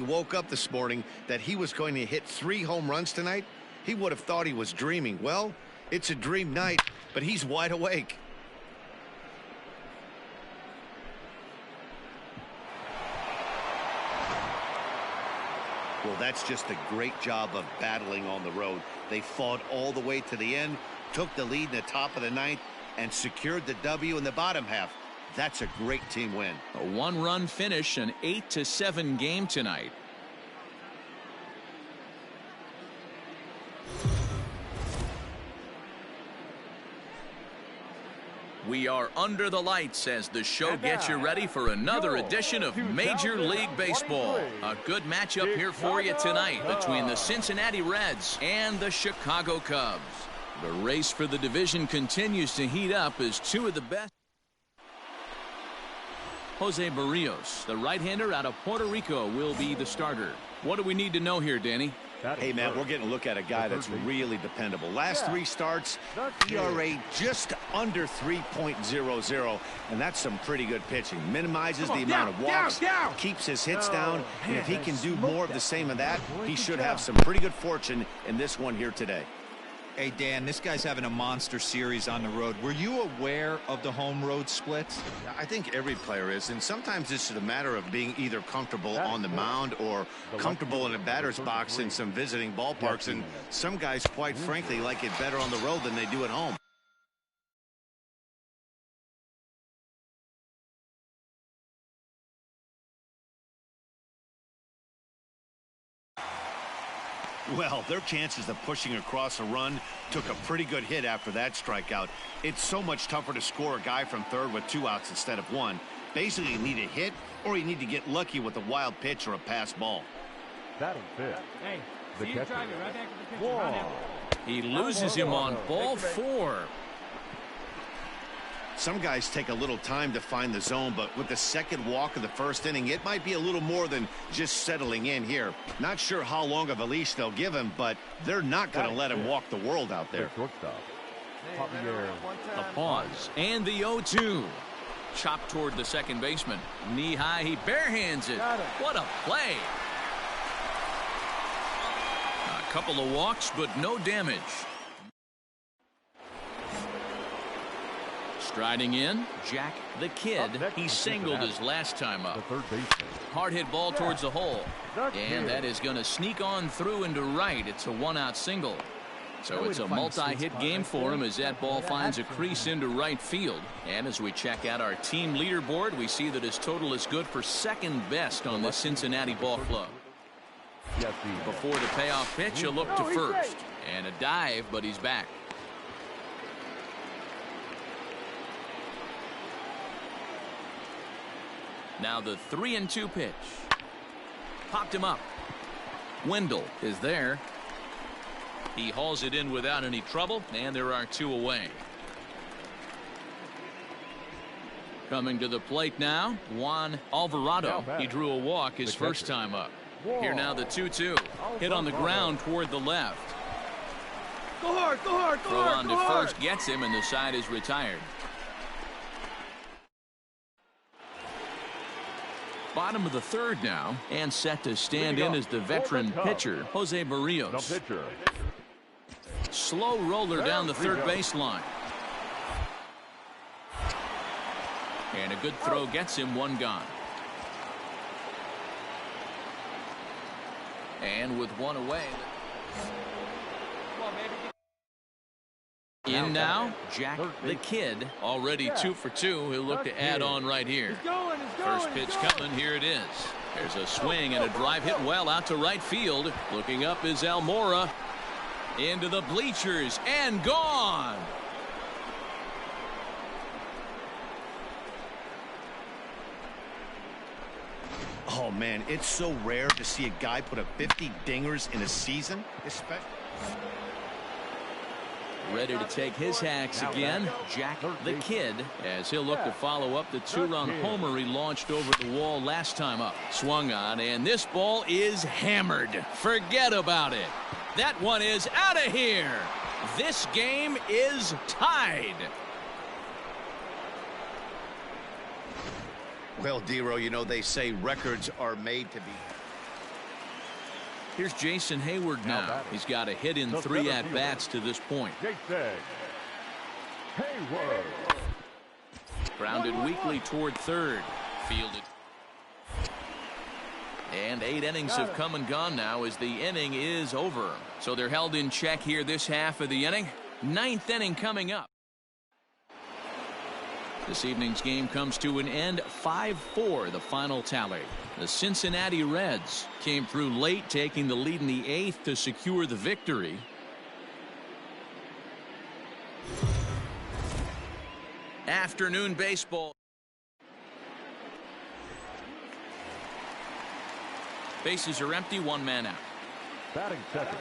He woke up this morning that he was going to hit 3 home runs tonight. He would have thought he was dreaming. Well, it's a dream night, but he's wide awake. Well, that's just a great job of battling on the road. They fought all the way to the end, took the lead in the top of the 9th, and secured the W in the bottom half. That's a great team win. A 1-run finish, an 8-7 game tonight. We are under the lights as the show gets you ready for another edition of Major League Baseball. A good matchup here for you tonight between the Cincinnati Reds and the Chicago Cubs. The race for the division continues to heat up as 2 of the best. Jose Barrios, the right-hander out of Puerto Rico, will be the starter. What do we need to know here, Danny? Hey, man, we're getting a look at a guy that's really dependable. Last 3 starts, ERA just under 3.00, and that's some pretty good pitching. Minimizes the amount of walks, keeps his hits down, and if he can do more of the same of that, he should have some pretty good fortune in this one here today. Hey, Dan, this guy's having a monster series on the road. Were you aware of the home road splits? I think every player is, and sometimes it's a matter of being either comfortable on the mound or comfortable in a batter's box in some visiting ballparks, and some guys, quite frankly, like it better on the road than they do at home. Well, their chances of pushing across a run took a pretty good hit after that strikeout. It's so much tougher to score a guy from third with 2 outs instead of 1. Basically, you need a hit or you need to get lucky with a wild pitch or a pass ball. Batting fifth. Hey, the catcher. Right back to the pitcher. He loses him on ball 4. Some guys take a little time to find the zone, but with the second walk of the first inning, it might be a little more than just settling in here. Not sure how long of a leash they'll give him, but they're not going to let him walk the world out there. A pause, and the 0-2. Chopped toward the second baseman. Knee high, he barehands it. What a play. A couple of walks, but no damage. Striding in, Jack the Kid. He singled his last time up. Hard hit ball towards the hole. And that is going to sneak on through into right. It's a 1-out single. So it's a multi-hit game for him as that ball finds a crease into right field. And as we check out our team leaderboard, we see that his total is good for second best on this Cincinnati ball club. Before the payoff pitch, a look to first. And a dive, but he's back. Now the 3-2 pitch. Popped him up. Wendell is there. He hauls it in without any trouble, and there are 2 away. Coming to the plate now, Juan Alvarado. He drew a walk his first time up. Here now the 2-2. Hit on the ground toward the left. Go hard, go hard, go Throw hard, on go to hard. first gets him, and the side is retired. Bottom of the 3rd now, and set to stand in as the veteran pitcher, Jose Barrios. Slow roller down the third baseline. And a good throw gets him 1 gone. And with 1 away. In now, Jack the Kid, already 2 for 2. He'll look to add on right here. First pitch coming, here it is. There's a swing and a drive hit well out to right field. Looking up is Almora. Into the bleachers and gone. Oh, man, it's so rare to see a guy put up 50 dingers in a season, especially. Ready to take his hacks again, Jack the Kid, as he'll look to follow up the 2-run homer he launched over the wall last time up. Swung on, and this ball is hammered. Forget about it. That one is out of here. This game is tied. Well, Dero, you know, they say records are made to be. Here's Jason Hayward now. He's got a hit in 3 at-bats to this point. Jason Hayward. Grounded weakly toward third. Fielded. And 8 innings have come and gone now as the inning is over. So they're held in check here this half of the inning. 9th inning coming up. This evening's game comes to an end. 5-4 the final tally. The Cincinnati Reds came through late, taking the lead in the 8th to secure the victory. Afternoon baseball. Bases are empty, 1 man out. Batting second,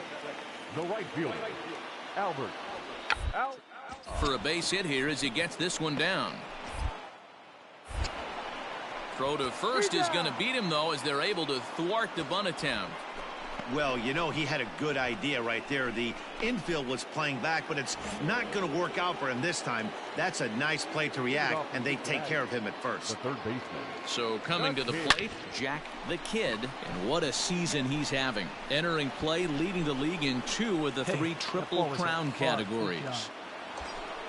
the right fielder, Albert. Out. For a base hit here as he gets this one down. Throw to first is going to beat him, though, as they're able to thwart the bunt attempt. Well, you know, he had a good idea right there. The infield was playing back, but it's not going to work out for him this time. That's a nice play to react, and they take care of him at first. The third baseman. So coming to the plate, Jack the Kid, and what a season he's having. Entering play, leading the league in 2 of the 3 Triple Crown categories.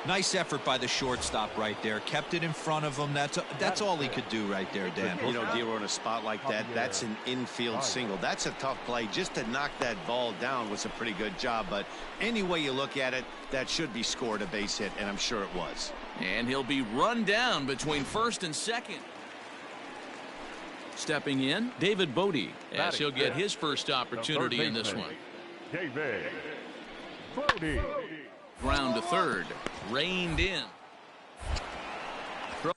Nice effort by the shortstop right there. Kept it in front of him. That's all he could do right there, Dan. You know, Dero, in a spot like that, that's an infield single. That's a tough play. Just to knock that ball down was a pretty good job. But any way you look at it, that should be scored a base hit, and I'm sure it was. And he'll be run down between first and second. Stepping in, David Bodie, as he'll get his first opportunity in this one. David Bodie. Ground to third. Reined in. Throw.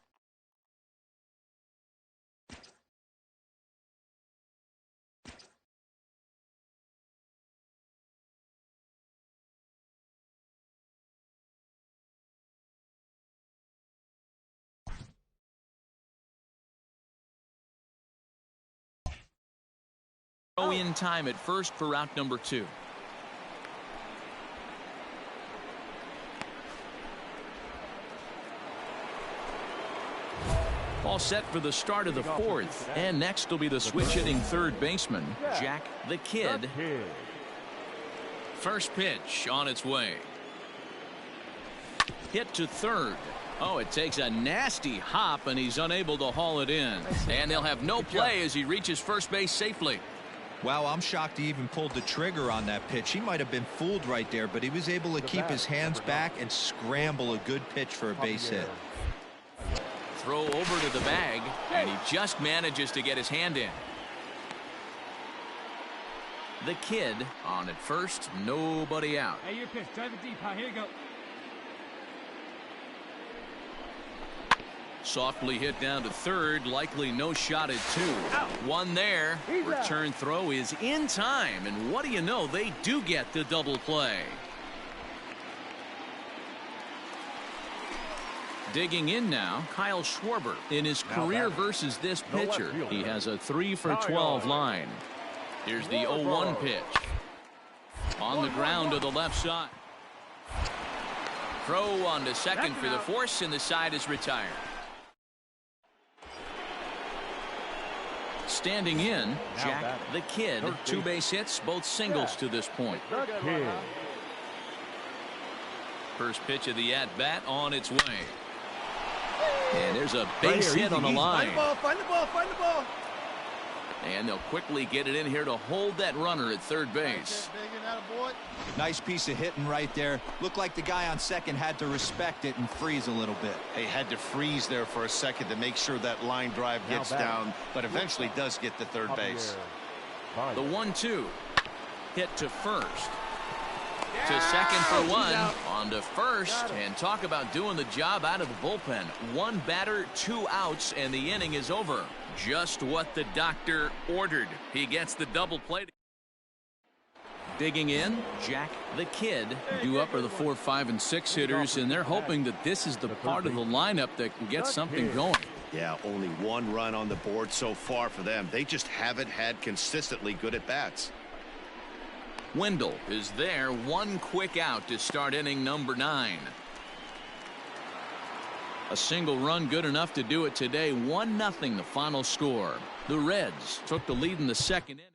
Throw in time at first for route number 2. All set for the start of the 4th. And next will be the switch-hitting third baseman, Jack the Kid. First pitch on its way. Hit to third. Oh, it takes a nasty hop, and he's unable to haul it in. And they'll have no play as he reaches first base safely. Wow, I'm shocked he even pulled the trigger on that pitch. He might have been fooled right there, but he was able to keep his hands back and scramble a good pitch for a base hit. Throw over to the bag, and he just manages to get his hand in. The Kid on at first, nobody out. Hey, your pitch. Drive it deep, huh? Here you go. Softly hit down to third, likely no shot at 2. One there. Return throw is in time, and what do you know? They do get the double play. Digging in now, Kyle Schwarber. In his career versus this pitcher, he has a 3 for 12 line. Here's the 0-1 pitch. On the ground to the left side. Throw on to second for the force, and the side is retired. Standing in, Jack the Kid. 2 base hits, both singles to this point. First pitch of the at-bat on its way. And there's a base hit on the line. Find the ball, find the ball. And they'll quickly get it in here to hold that runner at third base. Nice piece of hitting right there. Looked like the guy on second had to respect it and freeze a little bit. They had to freeze there for a second to make sure that line drive gets down, but eventually does get to third base. The 1-2. Hit to first. To second for 1. On to first. And talk about doing the job out of the bullpen. 1 batter, 2 outs, and the inning is over. Just what the doctor ordered. He gets the double play. Digging in, Jack the Kid. Due up are the 4, 5, and 6 hitters, and they're hoping that this is the part of the lineup that can get something going. Yeah, only 1 run on the board so far for them. They just haven't had consistently good at-bats. Wendell is there. 1 quick out to start inning number 9. A single run good enough to do it today. 1-0 the final score. The Reds took the lead in the second inning.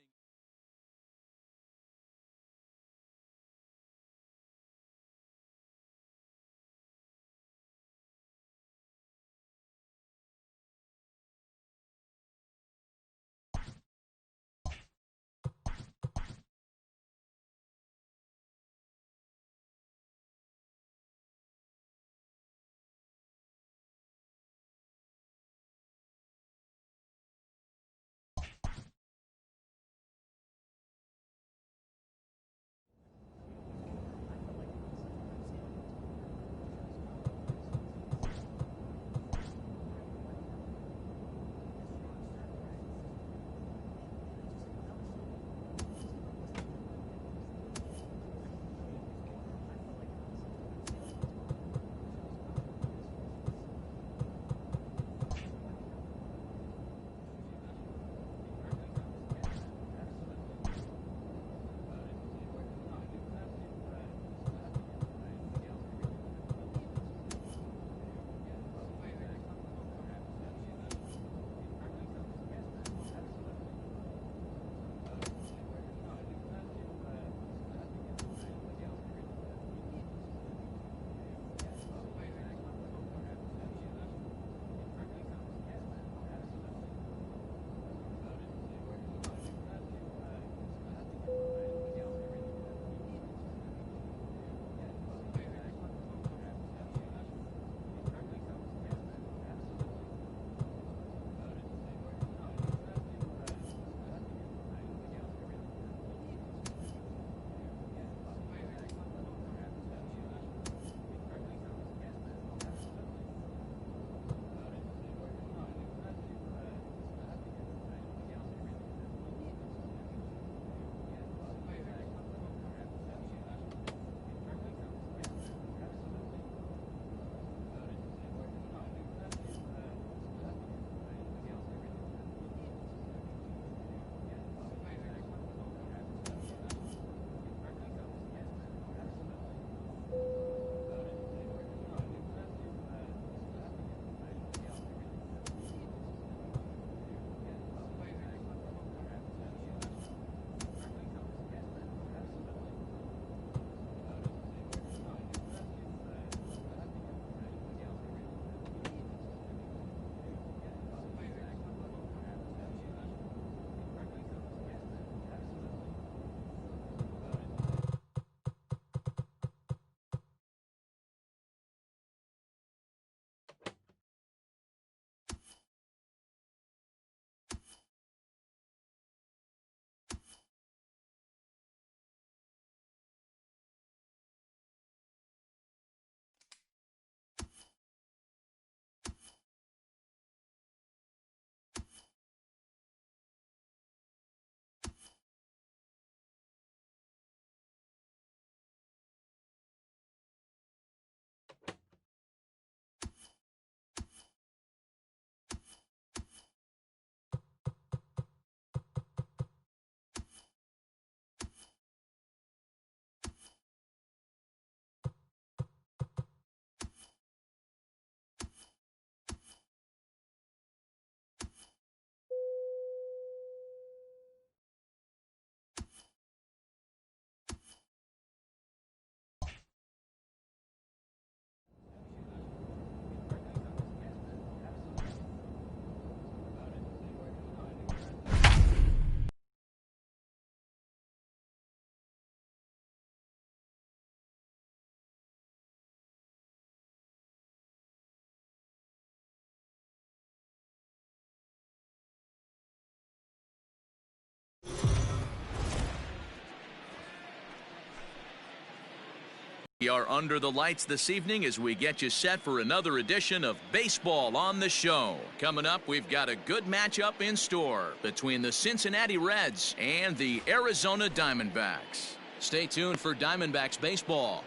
We are under the lights this evening as we get you set for another edition of Baseball on the Show. Coming up, we've got a good matchup in store between the Cincinnati Reds and the Arizona Diamondbacks. Stay tuned for Diamondbacks baseball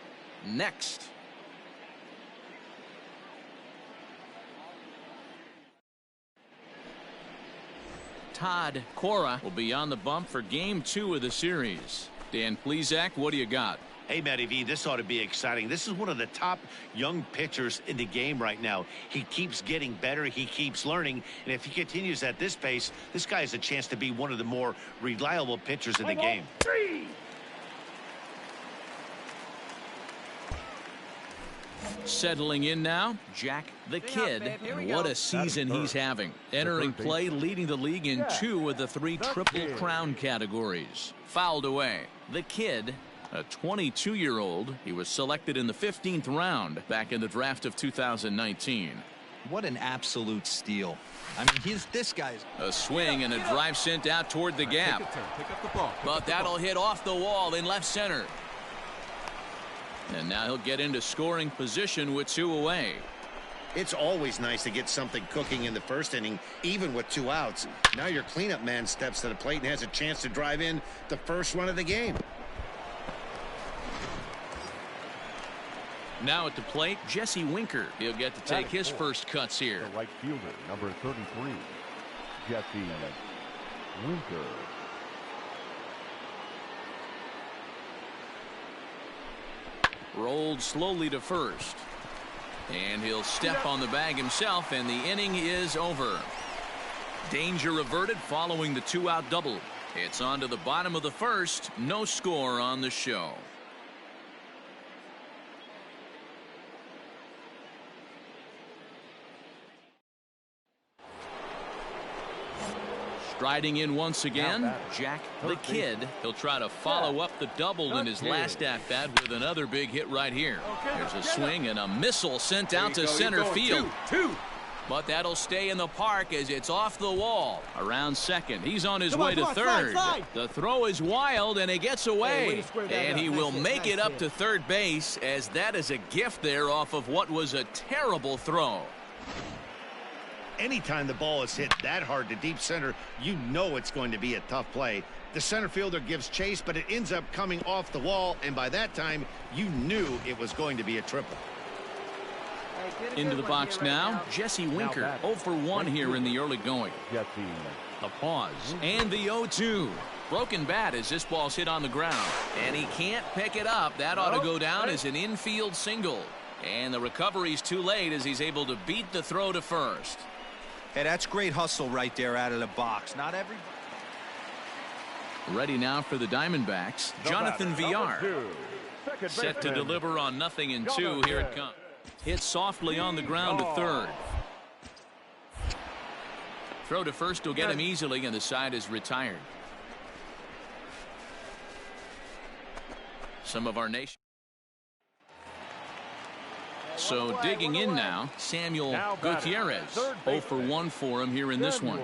next. Todd Cora will be on the bump for Game 2 of the series. Dan Plesac, what do you got? Hey, Matty V, this ought to be exciting. This is one of the top young pitchers in the game right now. He keeps getting better. He keeps learning. And if he continues at this pace, this guy has a chance to be one of the more reliable pitchers in the game. Settling in now, Jack the Kid, and what a season he's having. Entering play, leading the league in 2 of the 3 Triple Crown categories. Fouled away. The Kid, a 22-year-old, he was selected in the 15th round back in the draft of 2019. What an absolute steal. I mean, this guy's... A swing and a drive sent out toward the gap. But that'll hit off the wall in left center. And now he'll get into scoring position with 2 away. It's always nice to get something cooking in the first inning, even with 2 outs. Now your cleanup man steps to the plate and has a chance to drive in the first run of the game. Now at the plate, Jesse Winker. He'll get to take his first cuts here. The right fielder, number 33, Jesse Winker. Rolled slowly to first. And he'll step on the bag himself, and the inning is over. Danger averted following the 2-out double. It's on to the bottom of the first. No score on the show. Striding in once again, Jack the Kid. He'll try to follow up the double in his last at-bat with another big hit right here. There's a swing and a missile sent out to center field. But that'll stay in the park as it's off the wall. Around second. He's on his way to third. The throw is wild and it gets away. And he will make it up to third base as that is a gift there off of what was a terrible throw. Anytime the ball is hit that hard to deep center, you know it's going to be a tough play. The center fielder gives chase, but it ends up coming off the wall, and by that time, you knew it was going to be a triple. Into the box now, Jesse Winker, 0 for 1 here in the early going. A pause, and the 0-2. Broken bat as this ball's hit on the ground, and he can't pick it up. That ought to go down as an infield single. And the recovery's too late as he's able to beat the throw to first. Hey, that's great hustle right there out of the box. Not everybody. Ready now for the Diamondbacks, Jonathan Villar. Set to deliver on 0-2. Here it comes. Hit softly on the ground to third. Throw to first will get him easily, and the side is retired. Some of our nation. So digging in now, Samuel Gutierrez. 0 for 1 for him here in this one.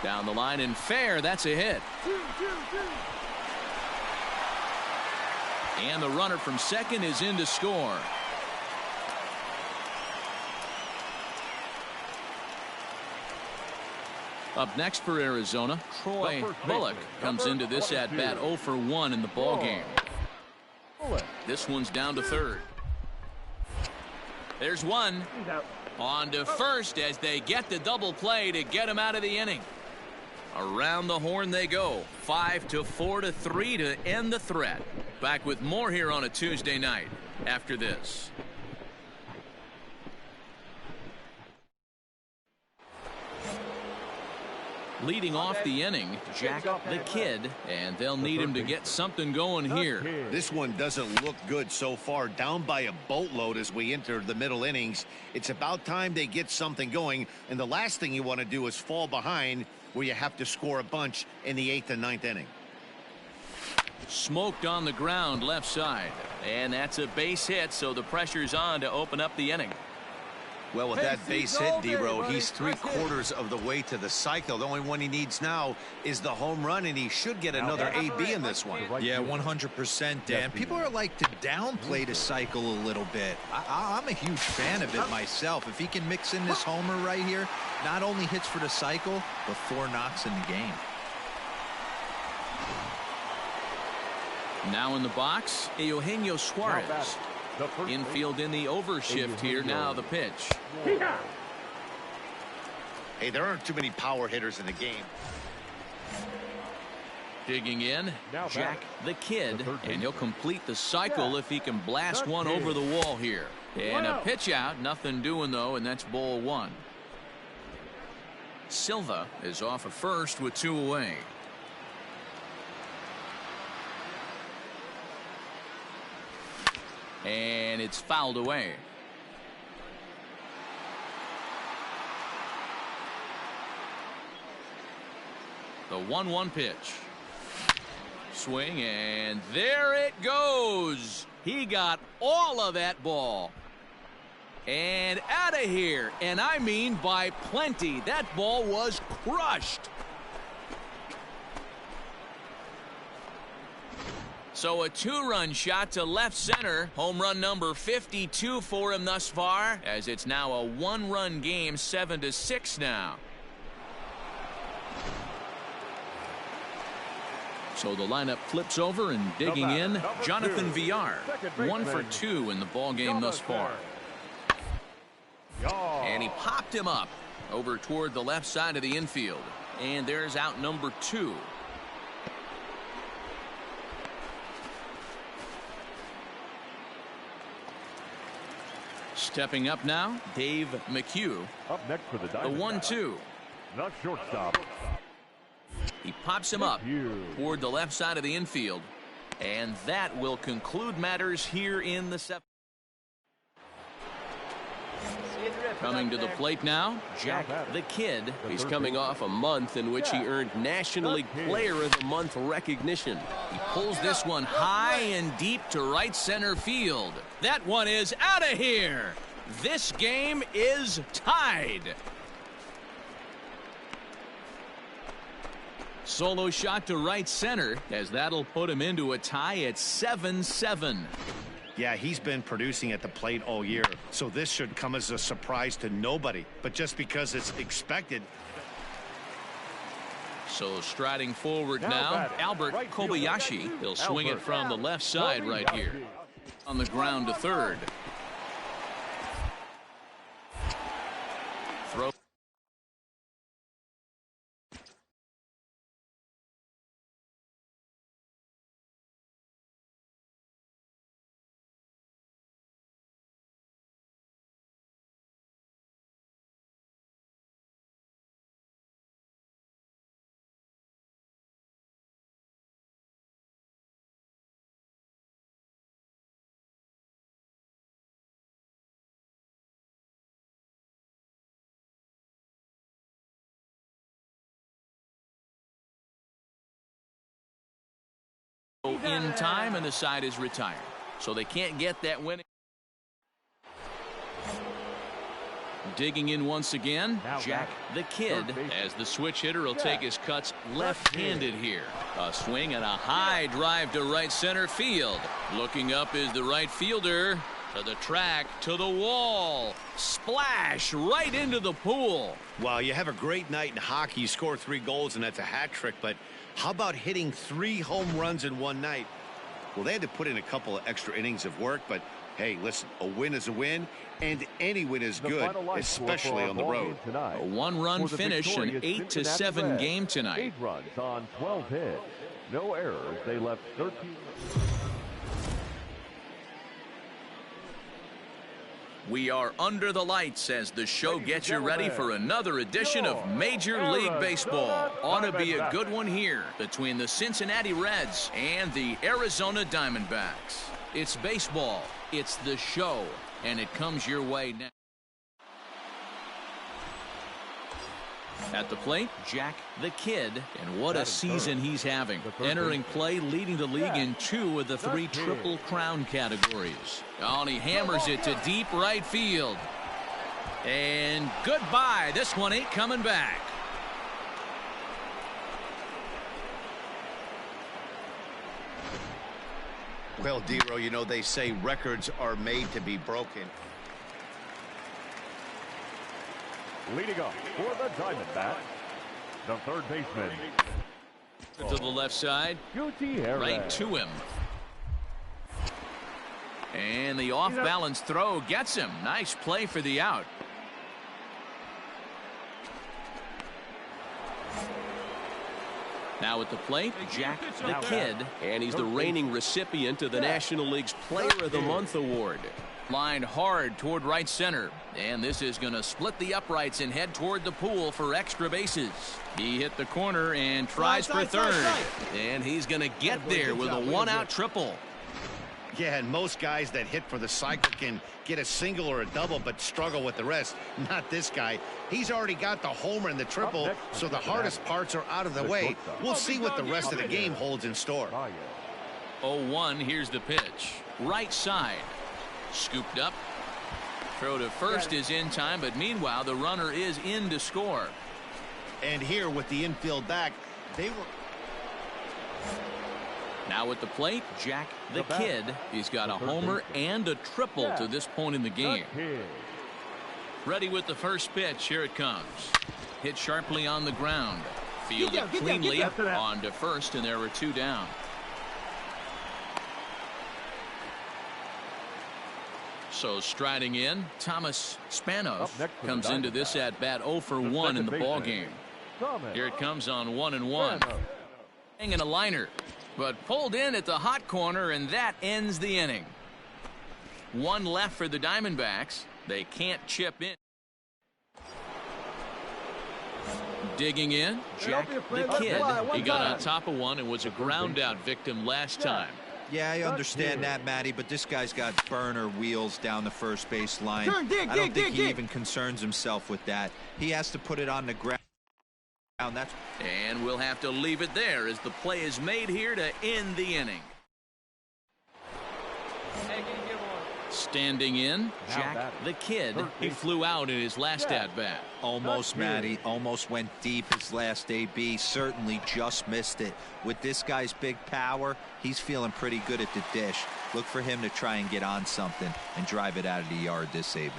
Down the line and fair. That's a hit. And the runner from second is in to score. Up next for Arizona, Troy Bullock comes into this at-bat 0 for 1 in the ballgame. This one's down to third. There's one. On to first as they get the double play to get him out of the inning. Around the horn they go. 5-4-3 to end the threat. Back with more here on a Tuesday night after this. Leading off the inning, Jack the Kid, and they'll need him to get something going here. This one doesn't look good so far. Down by a boatload as we enter the middle innings. It's about time they get something going, and the last thing you want to do is fall behind where you have to score a bunch in the 8th and 9th inning. Smoked on the ground left side, and that's a base hit, so the pressure's on to open up the inning. Well, with that base hit, D-Row, he's 3/4 of the way to the cycle. The only one he needs now is the home run, and he should get another AB in this one. Yeah, 100%, Dan. People are like to downplay the cycle a little bit. I'm a huge fan of it myself. If he can mix in this homer right here, not only hits for the cycle, but 4 knocks in the game. Now in the box, Eugenio Suarez. Infield in the overshift here. Now the pitch. Hey, there aren't too many power hitters in the game. Digging in, Jack the Kid, and he'll complete the cycle if he can blast one over the wall here. And a pitch out, nothing doing though, and that's ball 1. Silva is off of first with 2 away. And it's fouled away. The 1-1 pitch. Swing, and there it goes. He got all of that ball. And out of here. And I mean by plenty. That ball was crushed. So a 2-run shot to left center. Home run number 52 for him thus far, as it's now a 1-run game, 7-6 now. So the lineup flips over, and digging in, Jonathan Villar. 1 for 2 in the ball game thus far. And he popped him up over toward the left side of the infield. And there's out number 2. Stepping up now, Dave McHugh. Up next for the The 1-2. The shortstop. He pops him up toward the left side of the infield. And that will conclude matters here in the 7th. Coming to the plate now, Jack the Kid. He's coming off a month in which he earned National League Player of the Month recognition. He pulls this one high and deep to right center field. That one is out of here. This game is tied. Solo shot to right center, as that'll put him into a tie at 7-7. Yeah, he's been producing at the plate all year, so this should come as a surprise to nobody. But just because it's expected. So striding forward now, Albert Kobayashi. He'll swing it from the left side right here. On the ground to third. Throw. In time, and the side is retired, so they can't get that win. Digging in once again, Jack the Kid, as the switch hitter will take his cuts left-handed here. A swing and a high drive to right center field. Looking up is the right fielder. To the track, to the wall. Splash right into the pool. Well, you have a great night in hockey. You score 3 goals, and that's a hat trick. But how about hitting 3 home runs in one night? Well, they had to put in a couple of extra innings of work. But, hey, listen, a win is a win, and any win is good, especially on the road. A 1-run finish, an 8-7 game tonight. 8 runs on 12 hits. No errors. They left 13. We are under the lights as the show gets you ready for another edition of Major League Baseball. Ought to be a good one here between the Cincinnati Reds and the Arizona Diamondbacks. It's baseball, it's the show, and it comes your way now. At the plate, Jack the Kid, and what a season he's having. Entering play, leading the league in 2 of the 3 Triple Crown categories. Oh, and he hammers it to deep right field. And goodbye. This one ain't coming back. Well, Dero, you know, they say records are made to be broken. Leading off for the Diamondbacks, the third baseman. To the left side. Right to him. And the off-balance throw gets him. Nice play for the out. Now at the plate, Jack the Kid. And he's the reigning recipient of the National League's Player of the Month award. Lined hard toward right center. And this is going to split the uprights and head toward the pool for extra bases. He hit the corner and tries for third. And he's going to get there with a one-out triple. Yeah, and most guys that hit for the cycle can get a single or a double but struggle with the rest. Not this guy. He's already got the homer and the triple, so the hardest parts are out of the way. We'll see what the rest of the game holds in store. 0-1, here's the pitch. Right side. Scooped up. Throw to first is in time, but meanwhile the runner is in to score. And here with the infield back, they were... Now at the plate, Jack the Kid. He's got a homer and a triple to this point in the game. Ready with the first pitch. Here it comes. Hit sharply on the ground. Fielded cleanly on to first, and there were two down. So striding in, Thomas Spanos comes into this at bat 0 for 1 in the ball game. Here it comes on 1-1. Hanging a liner, but pulled in at the hot corner, and that ends the inning. One left for the Diamondbacks. They can't chip in. Digging in, Jack the Kid. He got on top of one and was a ground out victim last time. Yeah, I understand that, Matty, but this guy's got burner wheels down the first base line. I don't think he even concerns himself with that. He has to put it on the ground. And we'll have to leave it there as the play is made here to end the inning. Standing in, Jack the Kid. He flew out in his last at-bat. Almost, Matty. Almost went deep his last AB. Certainly just missed it. With this guy's big power, he's feeling pretty good at the dish. Look for him to try and get on something and drive it out of the yard this AB.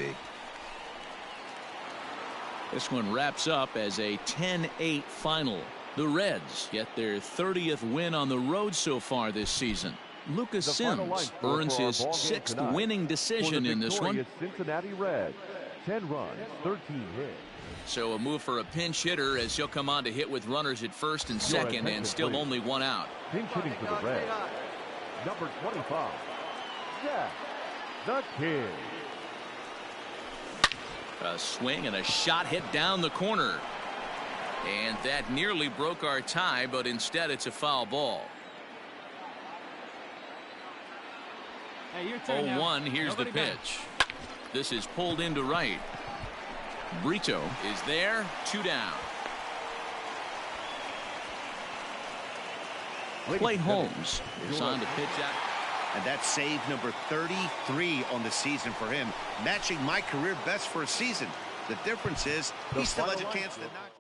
This one wraps up as a 10-8 final. The Reds get their 30th win on the road so far this season. Lucas Sims earns his 6th winning decision in this one. Cincinnati Reds, 10 runs, 13 hits. So a move for a pinch hitter as he'll come on to hit with runners at first and second, and still only one out. Pinch hitting for the Reds, number 25, Jack the Kid. A swing and a shot hit down the corner. And that nearly broke our tie, but instead it's a foul ball. 0-1, here's the pitch. This is pulled into right. Brito is there, 2 down. Clay Holmes is on to pitch out. And that's save number 33 on the season for him, matching my career best for a season. The difference is he still has a chance to knock.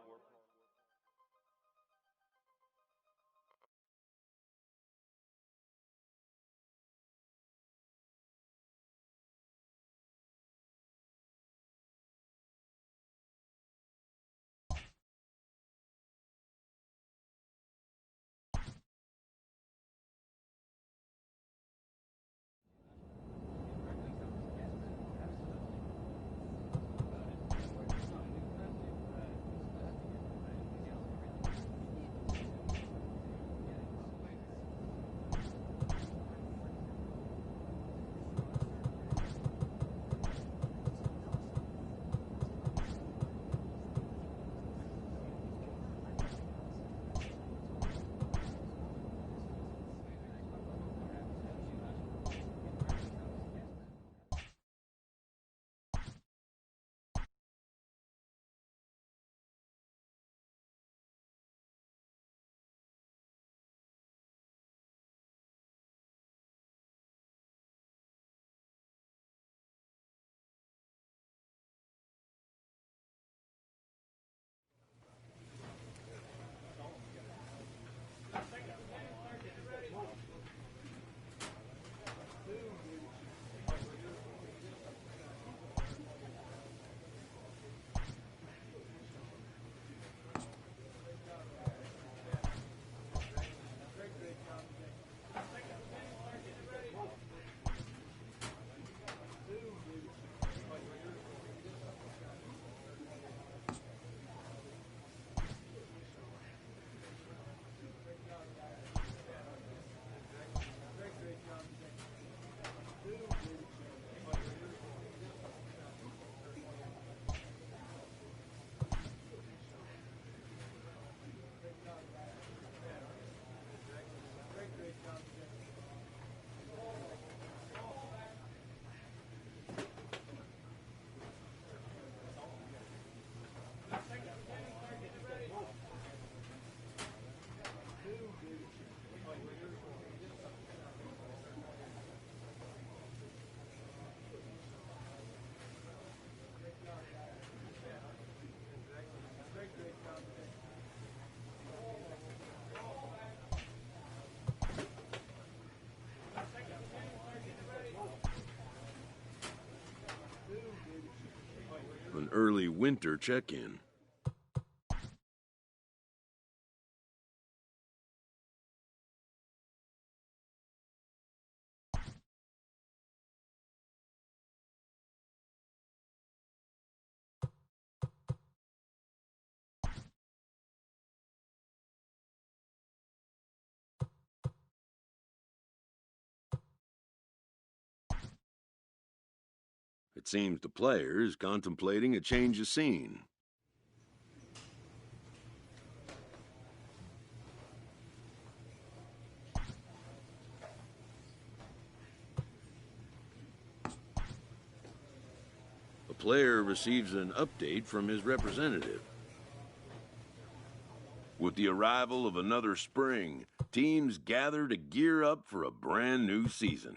early winter check-in. It seems the player is contemplating a change of scene. The player receives an update from his representative. With the arrival of another spring, teams gather to gear up for a brand new season.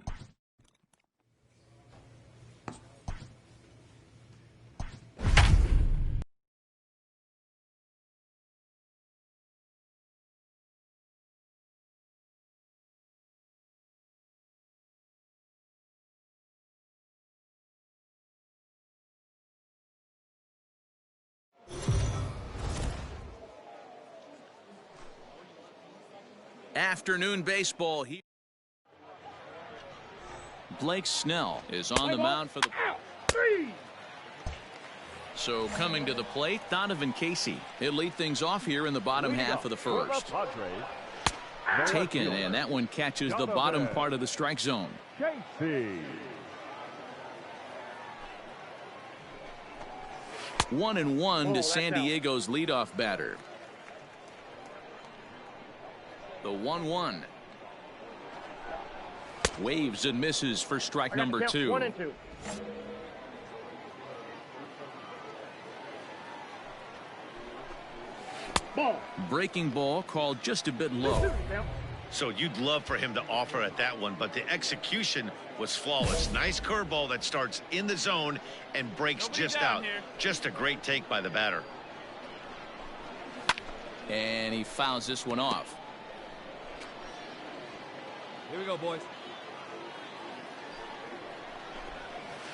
Afternoon baseball here. Blake Snell is on the mound for the... So coming to the plate, Donovan Casey. He'll lead things off here in the bottom half of the first. Taken, and that one catches the bottom part of the strike zone. 1-1 to San Diego's leadoff batter. The 1-1. Waves and misses for strike number 2. 1 and 2. Ball. Breaking ball called just a bit low. So you'd love for him to offer at that one, but the execution was flawless. Nice curveball that starts in the zone and breaks just out. Just a great take by the batter. And he fouls this one off. Here we go, boys.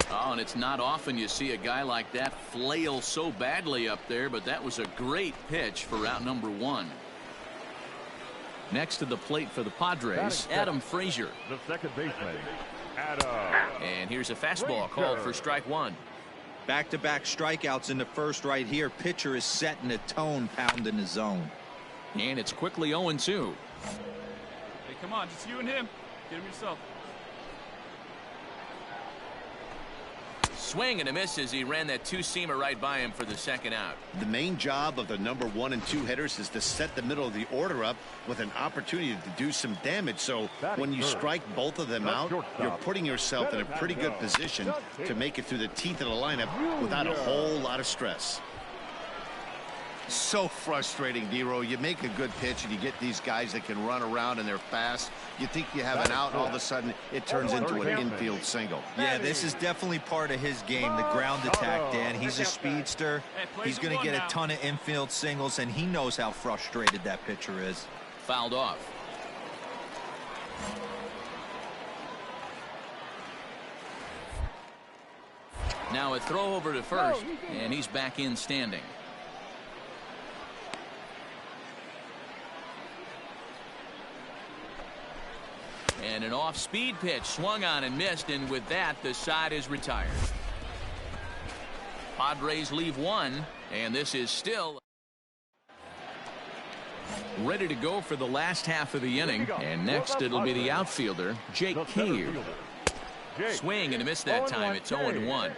Oh, and it's not often you see a guy like that flail so badly up there, but that was a great pitch for out number 1. Next to the plate for the Padres, Adam Frazier. The second baseman, Adam. And here's a fastball called for strike 1. Back-to-back strikeouts in the first right here. Pitcher is setting a tone, pounding the zone. And it's quickly 0-2. Hey, come on, just you and him. Get him yourself. Swing and a miss as he ran that two-seamer right by him for the second out. The main job of the number 1 and 2 hitters is to set the middle of the order up with an opportunity to do some damage. So when you strike both of them out, you're putting yourself in a pretty good position to make it through the teeth of the lineup without a whole lot of stress. So frustrating, Dero. You make a good pitch and you get these guys that can run around and they're fast. You think you have an out, and all of a sudden it turns into an infield single. Yeah, this is definitely part of his game, the ground attack, Dan. He's a speedster. He's going to get a ton of infield singles, and he knows how frustrated that pitcher is. Fouled off. Now a throw over to first, and he's back in standing. And an off-speed pitch swung on and missed, and with that, the side is retired. Padres leave 1, and this is still ready to go for the last half of the inning. And next, it'll be the outfielder, Jake Hayward. Swing and a miss that time. It's 0-1.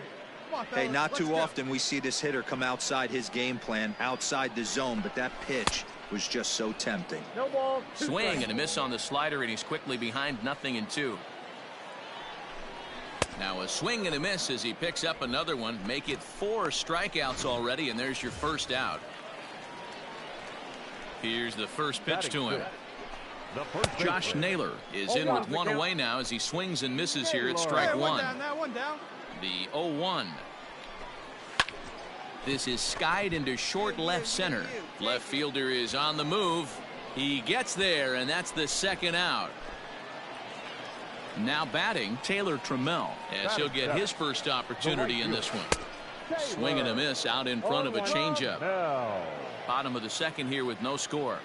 Hey, not too often we see this hitter come outside his game plan, outside the zone, but that pitch was just so tempting. No ball. Swing and a miss on the slider, and he's quickly behind 0-2. Now a swing and a miss as he picks up another one. Make it 4 strikeouts already, and there's your first out. Here's the first pitch to him. Josh Naylor is in with 1 away now as he swings and misses here at strike 1. The 0-1. This is skied into short left center. Left fielder is on the move. He gets there, and that's the second out. Now batting, Taylor Trammell, as he'll get his first opportunity in this one. Swing and a miss out in front of a changeup. Bottom of the second here with no score.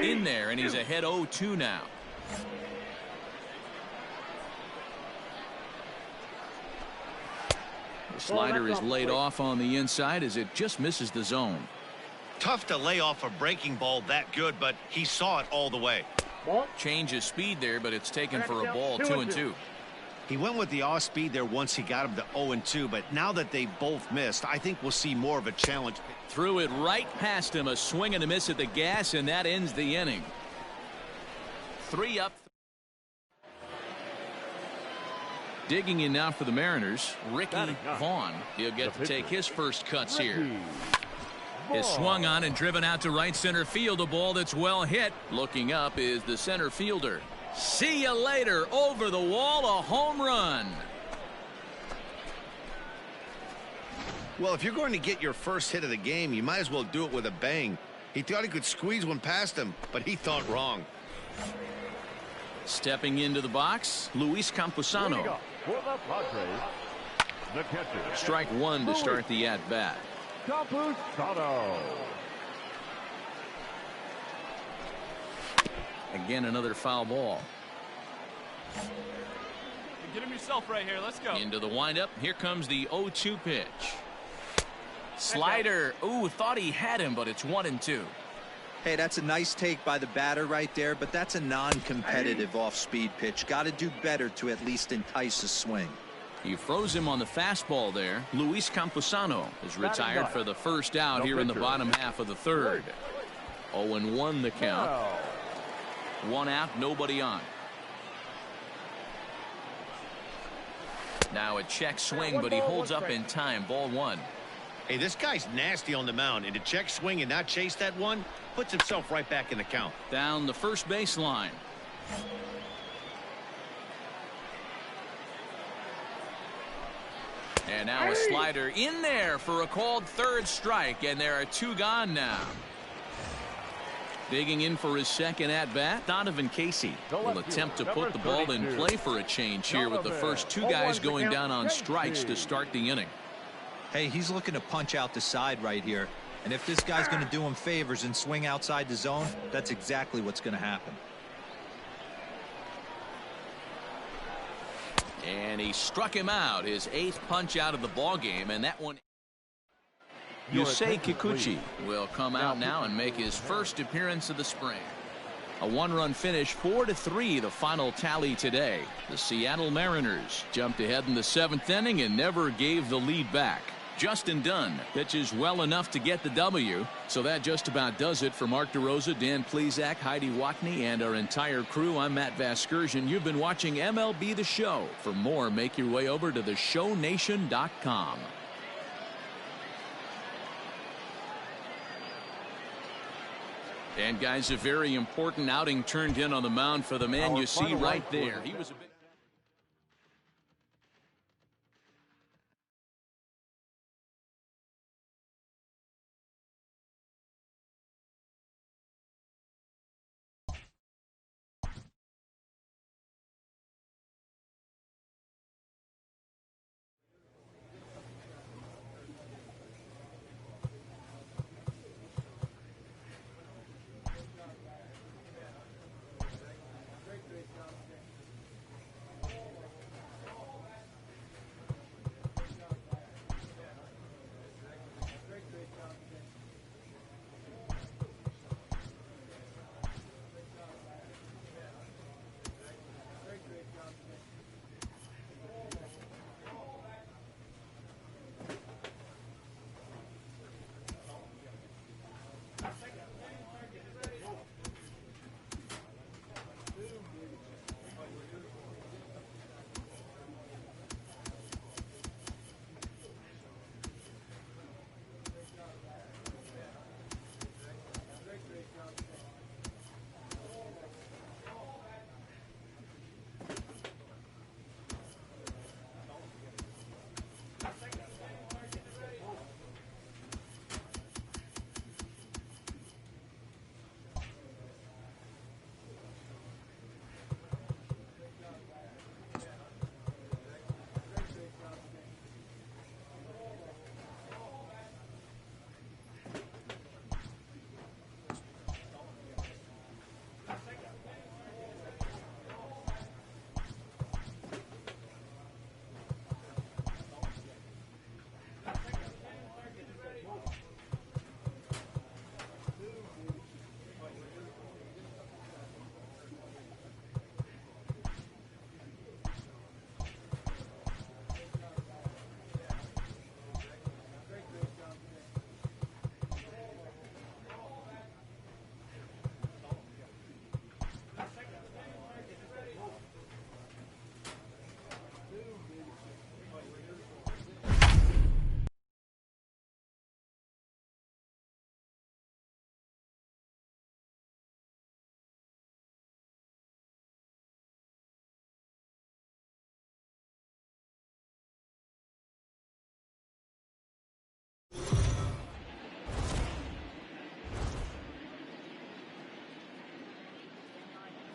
In there, and he's ahead 0-2 now. The slider is laid off on the inside as it just misses the zone. Tough to lay off a breaking ball that good, but he saw it all the way. Change of speed there, but it's taken for a ball. 2-2. He went with the off speed there once he got him to 0-2, but now that they both missed, I think we'll see more of a challenge. Threw it right past him, a swing and a miss at the gas, and that ends the inning. 3 up. Digging in now for the Mariners, Ricky Vaughan. He'll get to take his first cuts here. Is swung on and driven out to right center field. A ball that's well hit. Looking up is the center fielder. See you later. Over the wall, a home run. Well, if you're going to get your first hit of the game, you might as well do it with a bang. He thought he could squeeze one past him, but he thought wrong. Stepping into the box, Luis Campusano. Strike one to start the at-bat. Campusano. Again, another foul ball. Get him yourself right here. Let's go. Into the windup. Here comes the 0-2 pitch. Slider. Ooh, thought he had him, but it's 1-2. Hey, that's a nice take by the batter right there, but that's a non-competitive off-speed pitch. Got to do better to at least entice a swing. He froze him on the fastball there. Luis Campusano is retired for the first out here in the bottom half of the third. 0-1 the count. 1 out, nobody on. Now a check swing, but he holds up in time. Ball 1. Hey, this guy's nasty on the mound, and to check swing and not chase that one puts himself right back in the count. Down the first baseline. And now a slider in there for a called third strike, and there are 2 gone now. Digging in for his second at-bat, Donovan Casey will attempt to put the ball in play for a change here with the first 2 guys going down on strikes to start the inning. Hey, he's looking to punch out the side right here. And if this guy's going to do him favors and swing outside the zone, that's exactly what's going to happen. And he struck him out, his 8th punch out of the ball game, and that one. Yusei Kikuchi will come out now and make his first appearance of the spring. A 1-run finish, 4-3, the final tally today. The Seattle Mariners jumped ahead in the 7th inning and never gave the lead back. Justin Dunn pitches well enough to get the W. So that just about does it for Mark DeRosa, Dan Plesac, Heidi Watney, and our entire crew. I'm Matt Vasgersian. You've been watching MLB The Show. For more, make your way over to theshownation.com. And guys, a very important outing turned in on the mound for the man you see right there. He was a bit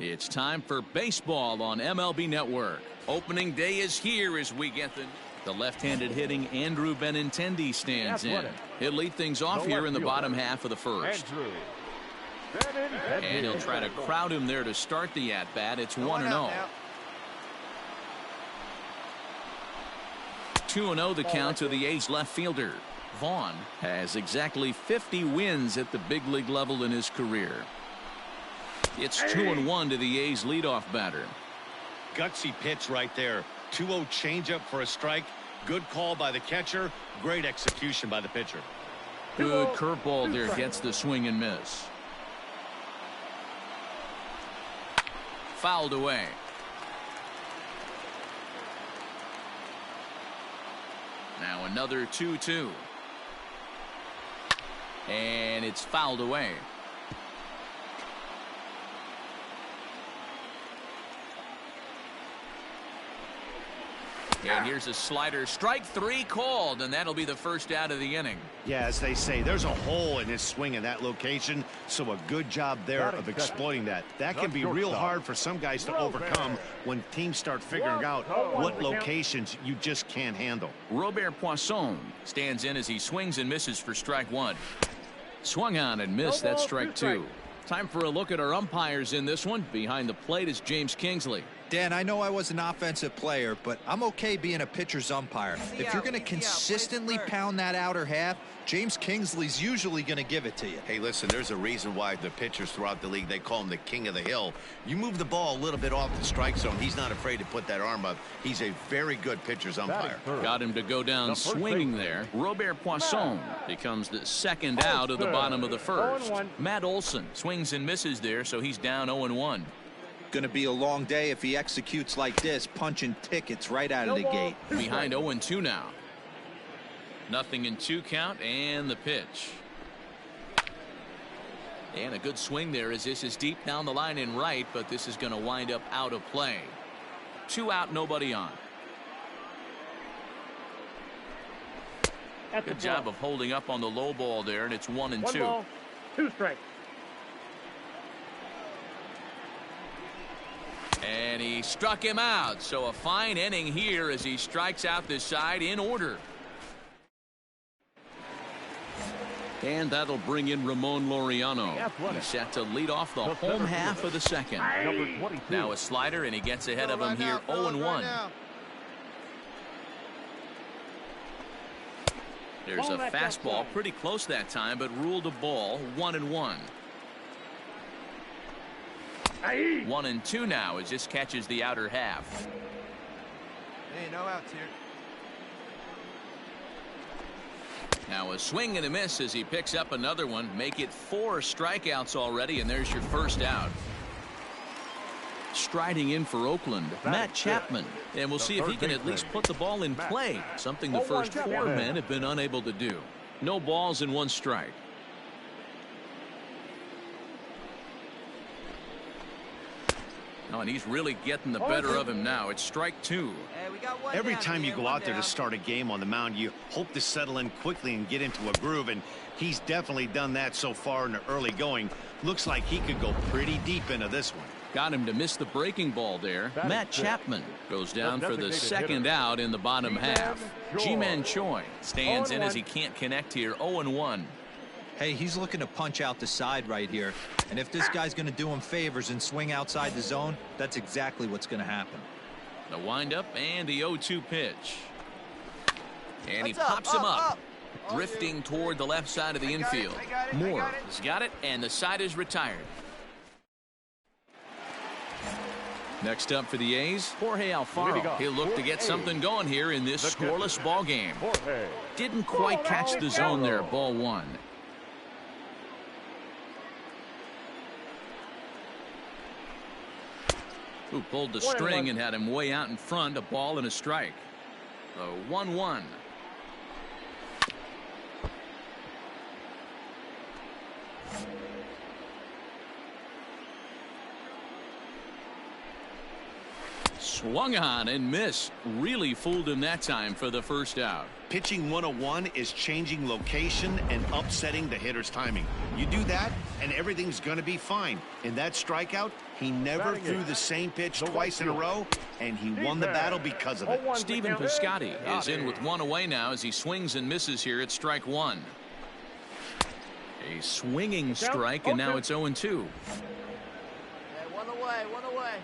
It's time for baseball on MLB Network. Opening day is here as we get the left-handed hitting Andrew Benintendi stands in. He'll lead things off here in the bottom half of the first. And he'll try to crowd him there to start the at-bat. It's 1-0. 2-0 the count to the A's left fielder. Vaughan has exactly 50 wins at the big league level in his career. It's 2-1 to the A's leadoff batter. Gutsy pitch right there. 2-0 changeup for a strike. Good call by the catcher. Great execution by the pitcher. Good curveball there. Gets the swing and miss. Fouled away. Now another 2-2. And it's fouled away. And here's a slider. Strike three called, and that'll be the first out of the inning. Yeah, as they say, there's a hole in his swing in that location, so a good job there of exploiting that. That can be real hard for some guys to overcome when teams start figuring out what locations you just can't handle. Robert Poisson stands in as he swings and misses for strike one. Swung on and missed. That's strike two. Time for a look at our umpires in this one. Behind the plate is James Kingsley. Dan, I know I was an offensive player, but I'm okay being a pitcher's umpire. If you're going to consistently pound that outer half, James Kingsley's usually going to give it to you. Hey, listen, there's a reason why the pitchers throughout the league, they call him the king of the hill. You move the ball a little bit off the strike zone, he's not afraid to put that arm up. He's a very good pitcher's umpire. Got him to go down swinging there. Robert Poisson becomes the second out of the bottom of the first. Matt Olson swings and misses there, so he's down 0-1. Going to be a long day if he executes like this, punching tickets right out of the gate. Behind 0-2 now. Nothing in 2 count, and the pitch. And a good swing there as this is deep down the line in right, but this is going to wind up out of play. 2 out, nobody on. Good job of holding up on the low ball there, and it's 1-2. 2 strikes. And he struck him out, so a fine inning here as he strikes out this side in order. And that'll bring in Ramon Lauriano. He's set to lead off the home half of the second. Now a slider, and he gets ahead of him here, 0-1. There's a fastball pretty close that time, but ruled a ball, 1-1. 1-2 now as this catches the outer half. Hey, no outs here. Now a swing and a miss as he picks up another one. Make it 4 strikeouts already, and there's your first out. Striding in for Oakland, Matt Chapman. And we'll see if he can at least put the ball in play, something the first 4 men have been unable to do. No balls and 1 strike. Oh, and he's really getting the better of him now. It's strike 2. Every time you go out there to start a game on the mound, you hope to settle in quickly and get into a groove, and he's definitely done that so far in the early going. Looks like he could go pretty deep into this one. Got him to miss the breaking ball there. Matt Chapman goes down for the second out in the bottom half. Ji-Man Choi stands in as he can't connect here, 0-1. Hey, he's looking to punch out the side right here. And if this guy's going to do him favors and swing outside the zone, that's exactly what's going to happen. The windup and the 0-2 pitch. And he pops him up. Drifting toward the left side of the infield. Moore has got it, and the side is retired. Next up for the A's, Jorge Alfaro. He'll look to get something going here in this scoreless ball game. Didn't quite catch the zone there, ball 1. Who pulled the string and had him way out in front, a ball and a strike. So 1-1. Swung on and missed. Really fooled him that time for the first out. Pitching 101 is changing location and upsetting the hitter's timing. You do that, and everything's going to be fine. In that strikeout, he never threw the same pitch twice in a row, and he won the battle because of it. Stephen Piscotty is in with one away now as he swings and misses here at strike one. A swinging strike, and now it's 0-2. One away.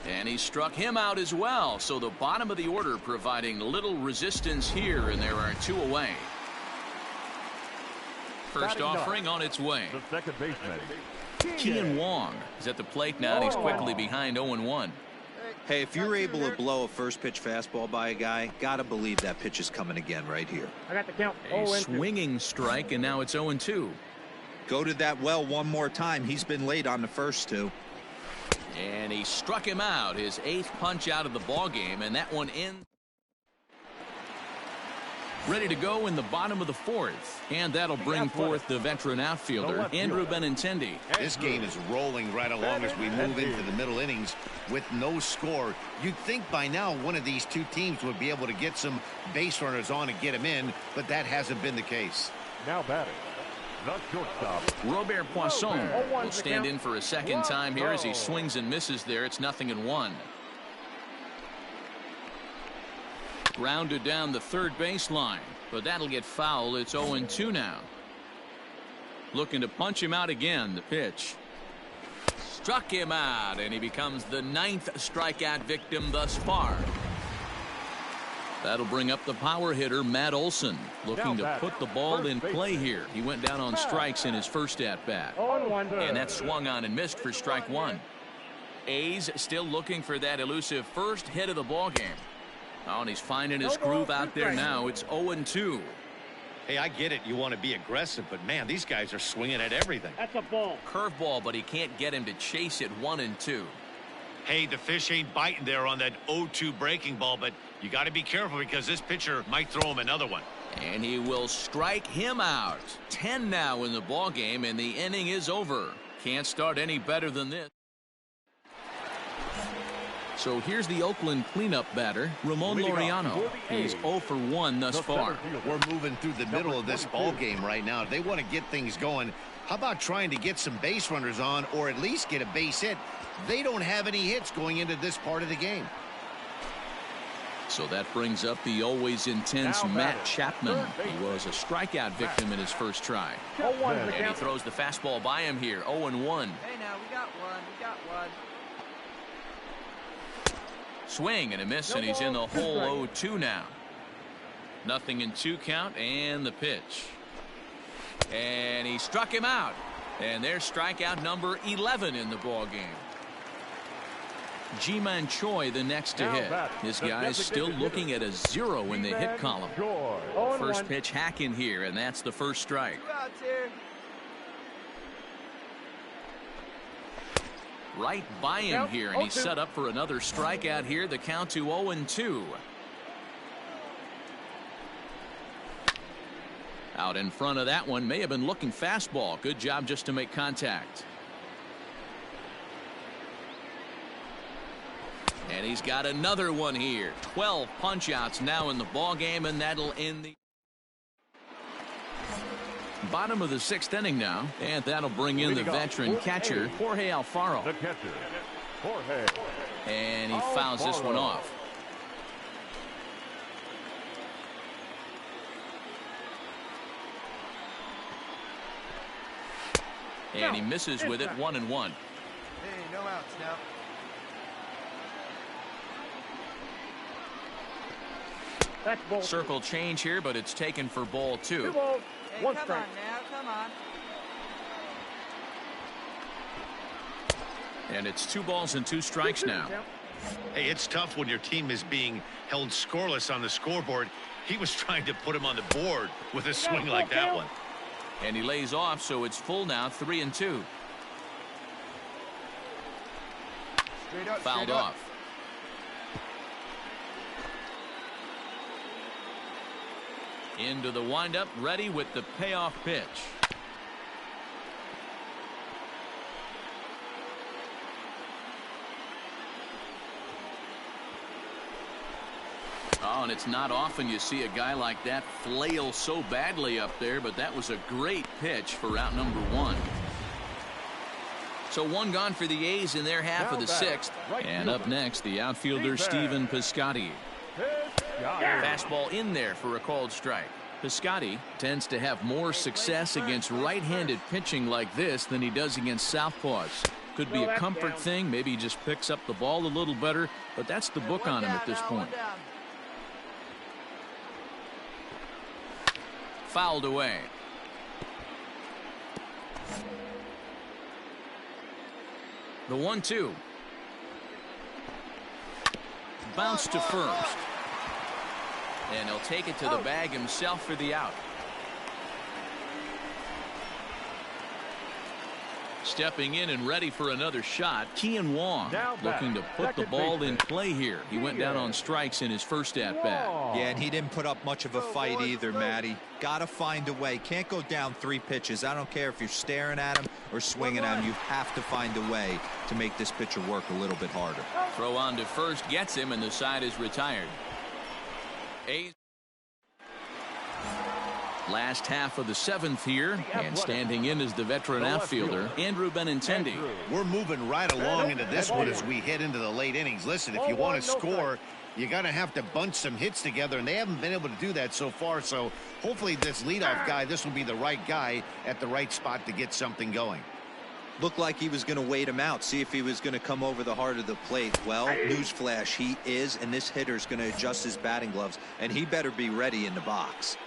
And he struck him out as well. So the bottom of the order providing little resistance here, and there are 2 away. First offering on its way. The second baseman, Kean Wong is at the plate now, and he's quickly behind 0-1. Hey, if you're able to blow a first pitch fastball by a guy, gotta believe that pitch is coming again right here. I got the count. A swinging strike, and now it's 0-2. Go to that well one more time. He's been late on the first 2. And he struck him out, his 8th punch out of the ball game, and that one in. Ready to go in the bottom of the 4th, and that'll bring forth the veteran outfielder, Andrew Benintendi. This game is rolling right along as we move into the middle innings with no score. You'd think by now one of these 2 teams would be able to get some base runners on and get them in, but that hasn't been the case. now batting, the shortstop, Robert Poisson will stand in for a second time here as he swings and misses there. It's 0-1. Grounded down the third baseline, but that'll get foul. It's 0-2 now. Looking to punch him out again. The pitch struck him out, and he becomes the 9th strikeout victim thus far. That'll bring up the power hitter, Matt Olson, looking to put the ball in play here. He went down on strikes in his first at-bat. And that swung on and missed for strike one. A's still looking for that elusive first hit of the ball game. Oh, and he's finding his groove out there now. It's 0-2. Hey, I get it. You want to be aggressive, but man, these guys are swinging at everything. That's a ball. Curveball, but he can't get him to chase it 1-2. Hey, the fish ain't biting there on that 0-2 breaking ball, but you got to be careful because this pitcher might throw him another one. And he will strike him out. 10 now in the ball game, and the inning is over. Can't start any better than this. So here's the Oakland cleanup batter, Ramon Lauriano. He's 0 for 1 thus far. We're moving through the middle of this ball game right now. If they want to get things going, how about trying to get some base runners on or at least get a base hit? They don't have any hits going into this part of the game. So that brings up the always intense Matt Chapman. He was a strikeout victim in his first try. And he throws the fastball by him here, 0-1. Hey, now, we got one. Swing and a miss, and he's in the hole 0-2 now. 0-2 count, and the pitch. And he struck him out. And there's strikeout number 11 in the ball game. Ji-Man Choi the next to hit. This guy's still looking at a 0 in the hit column. First pitch hack in here, and that's the first strike. Right by him here, and he's set up for another strikeout here. The count to 0-2. Out in front of that one, may have been looking fastball. Good job just to make contact. And he's got another one here. 12 punch-outs now in the ball game, and that'll end the bottom of the 6th inning now, and that'll bring in the veteran catcher, Jorge Alfaro. the catcher, Jorge. And he fouls this one off. And he misses with it, 1-1. Hey, no outs now. Circle change here, but it's taken for ball 2. Hey, come on now, come on. And it's 2 balls and 2 strikes now. Hey, it's tough when your team is being held scoreless on the scoreboard. He was trying to put him on the board with a swing like that one. And he lays off, so it's full now, 3-2. Fouled off. Into the windup, ready with the payoff pitch. Oh, and it's not often you see a guy like that flail so badly up there, but that was a great pitch for out number 1. So 1 gone for the A's in their half of the 6th. And up next, the outfielder Stephen Piscotty. Fastball in there for a called strike. Piscotty tends to have more success against right-handed pitching like this than he does against southpaws. Could be a comfort thing. Maybe he just picks up the ball a little better, but that's the book on him at this point. Fouled away. The 1-2. Bounce to first. And he'll take it to the bag himself for the out. Stepping in and ready for another shot, Vaughan looking to put the ball in play here. He went down on strikes in his first at-bat. Yeah, and he didn't put up much of a fight either, Matty. Got to find a way. Can't go down 3 pitches. I don't care if you're staring at him or swinging at him. You have to find a way to make this pitcher work a little bit harder. Throw on to first gets him, and the side is retired. A's last half of the 7th here, and standing in is the veteran outfielder Andrew Benintendi. We're moving right along into this one as we head into the late innings. Listen, if you want to score, you got to have to bunch some hits together, and they haven't been able to do that so far. So hopefully this leadoff guy, this will be the right guy at the right spot to get something going. Looked like he was going to wait him out, see if he was going to come over the heart of the plate. Well, newsflash, he is, and this hitter's going to adjust his batting gloves, and he better be ready in the box.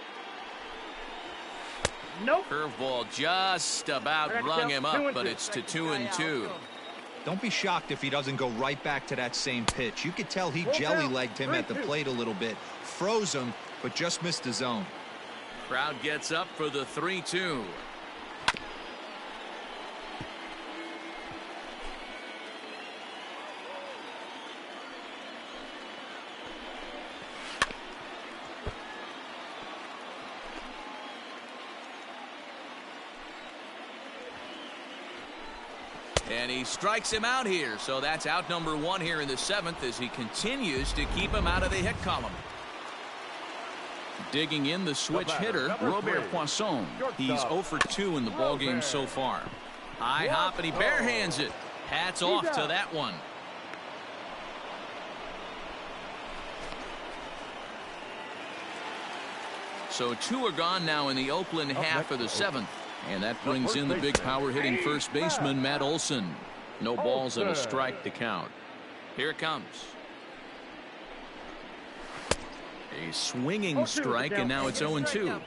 Nope. Curveball just about rung him up, but it's to 2-2. Don't be shocked if he doesn't go right back to that same pitch. You could tell he jelly-legged him at the plate a little bit, froze him, but just missed the zone. Crowd gets up for the 3-2. And he strikes him out here, so that's out number 1 here in the 7th as he continues to keep him out of the hit column. Digging in the switch hitter, Robert Poisson. He's 0 for 2 in the ballgame so far. High hop, and he barehands it. Hats off to that one. So 2 are gone now in the Oakland half of the 7th. And that brings in the big power hitting first baseman Matt Olson. No balls and a strike to count. Here it comes. A swinging strike, and now it's 0-2.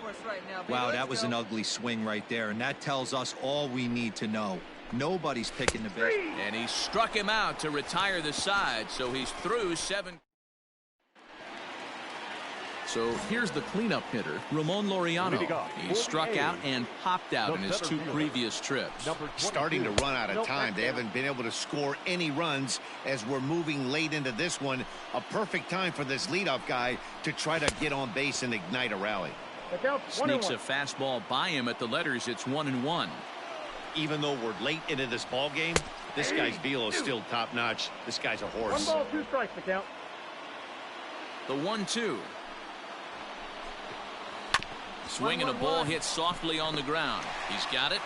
Wow, that was an ugly swing right there, and that tells us all we need to know. Nobody's picking the base. And he struck him out to retire the side, so he's through 7. So here's the cleanup hitter, Ramon Lauriano. He struck out and popped out in his 2 previous trips. Starting to run out of time. They haven't been able to score any runs as we're moving late into this one. A perfect time for this leadoff guy to try to get on base and ignite a rally. Sneaks a fastball by him at the letters. It's 1-1. Even though we're late into this ball game, this guy's velo is still top notch. This guy's a horse. 1 ball, 2 strikes to count. The 1-2. Swinging a ball hit softly on the ground. He's got it.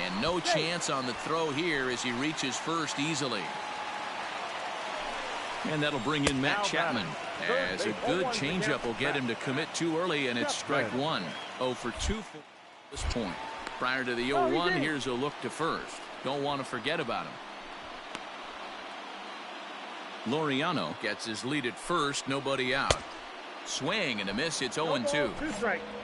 And no chance on the throw here as he reaches first easily. And that'll bring in Matt Chapman. As a good changeup will get him to commit too early, and it's strike 1. 0 for 2 for this point. Prior to the 0-1, here's a look to first. Don't want to forget about him. Lauriano gets his lead at first, nobody out. Swing and a miss. It's 0-2.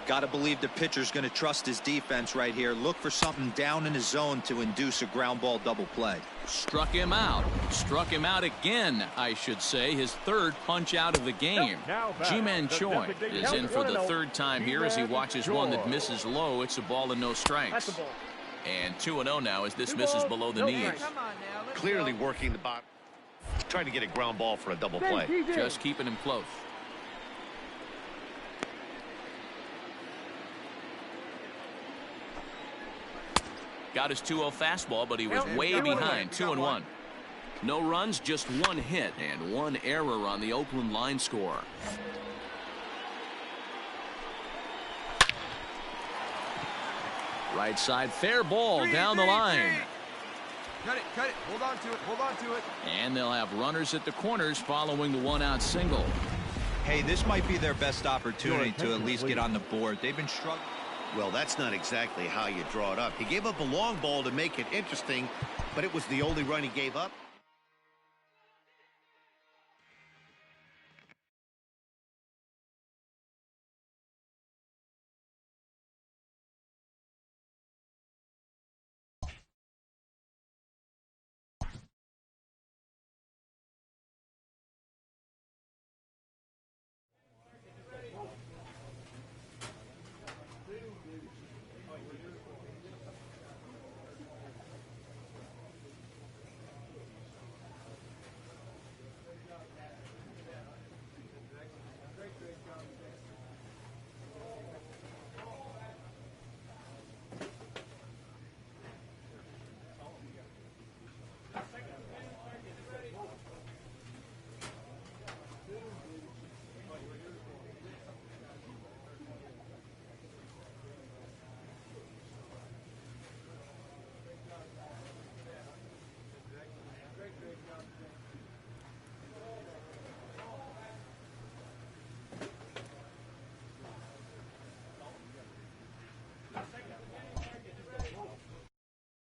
Got to believe the pitcher's going to trust his defense right here. Look for something down in his zone to induce a ground ball double play. Struck him out. Struck him out again, I should say. His 3rd punch out of the game. Ji-Man Choi is in for the 3rd time here as he watches one that misses low. It's a ball and no strikes. And 2-0 now as this misses below the knees. Clearly working the bottom. Trying to get a ground ball for a double play. Just keeping him close. Got his 2-0 fastball, but he was way behind. 2-1. No runs, just one hit and one error on the Oakland line score. Right side, fair ball down the line. Cut it, hold on to it. And they'll have runners at the corners following the one-out single. Hey, this might be their best opportunity to at least get on the board. They've been struggling. Well, that's not exactly how you draw it up. He gave up a long ball to make it interesting, but it was the only run he gave up.